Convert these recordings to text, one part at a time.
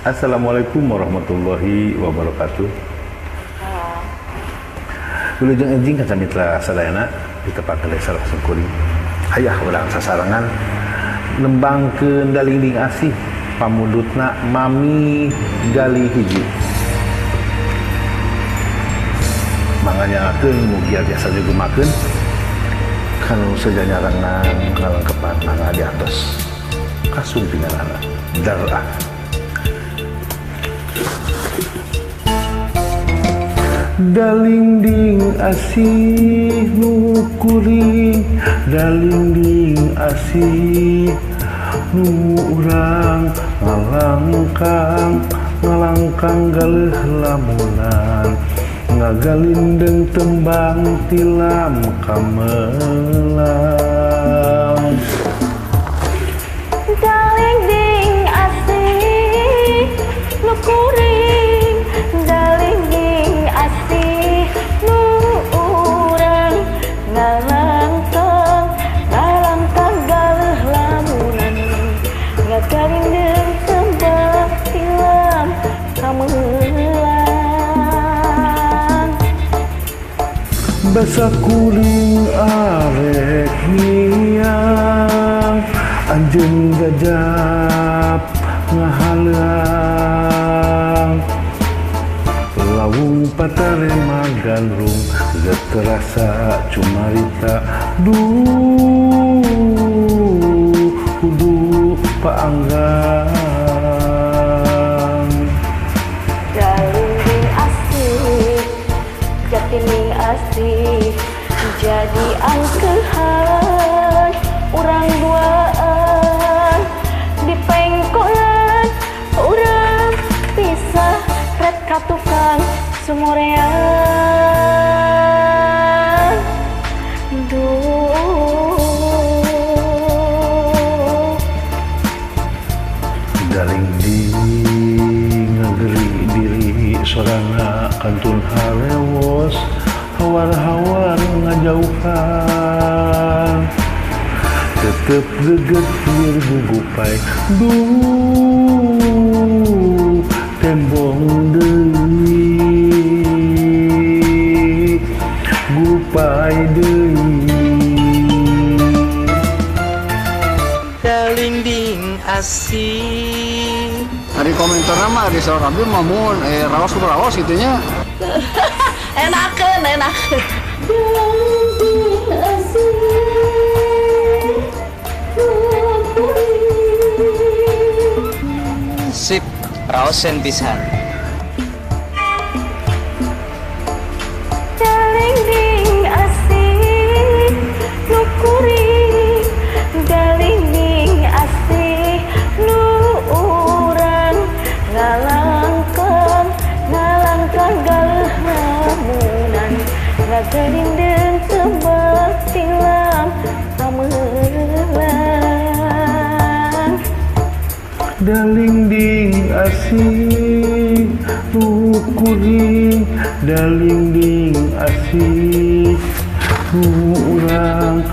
Assalamualaikum warahmatullahi wabarakatuh. Wilujeng enjing kaca mitra sadayana di tempat desa Sengkuring. Hayah urang sasarangan nembangkeun dalingding asih pamundutna Mami Gali hiji. Manganyakeun mugia biasa digumakeun kanu sajanyarangan ngalengkepan mangga diatos kasumpinganana darah. Dalingding asih nu kuring, dalingding asih nu urang ngalangkang galeuh lamunan ngagalindeng tembang tilam kamelang. Dalingding asih nu kuring, dalingding asih nu urang ngalangkang galeuh lamunan ngagalindeng tembang tilam kamelang. Basa kuring arek niang anjeun gajap ngahalang lawung patare magandrung geus terasa cumarita kudu paanggang. Dalingding asih jatining asih jadi angkeuhan urang duaan dipengkolan urang pisah ret ka tukang sumorean. Dalingding ngageri diri sorana kantun harewos hawar-hawar ngajauhan tetep geget lir gugupai tembong deui gupai deui. Dalingding asih. Hari komentar nama di salah kabel mamun rawas itunya. Enakeun. Dalingding asih Sip, raosen pisan. dalingding asih nu kuring, dalingding asih nu urang ngalangkang galeuh lamunan ngagalindeng tembang tilam kamelang. Dalingding asih nu kuring, dalingding asih nu urang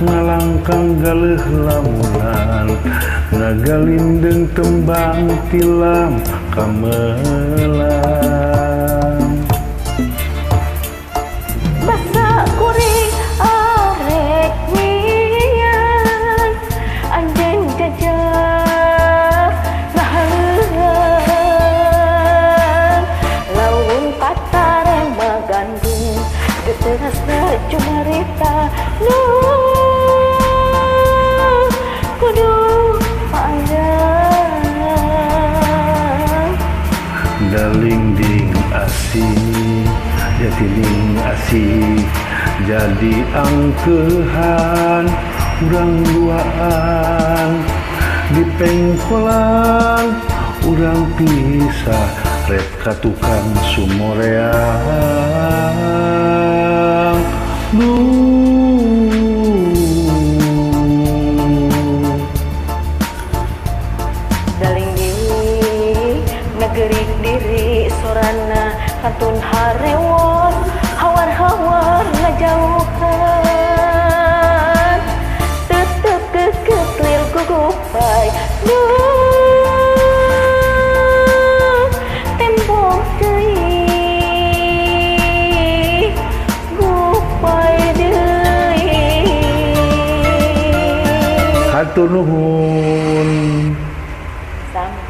ngalangkang galeuh lamunan ngagalindeng tembang tilam kamelang. Basa kuring arek niang anjeun gajah ngahalang laun patare magandung geterasna cumarita kudu panjang. Dalingding asih jatining asih jadi angkeuhan urang duaan dipengkolan urang pisah ret ka tukang sumoreang. Dalingding negerik diri sorana kantun harewon hawar-hawar ngajauhan tetep kekelir gugupai Hatur nuhun. Sama.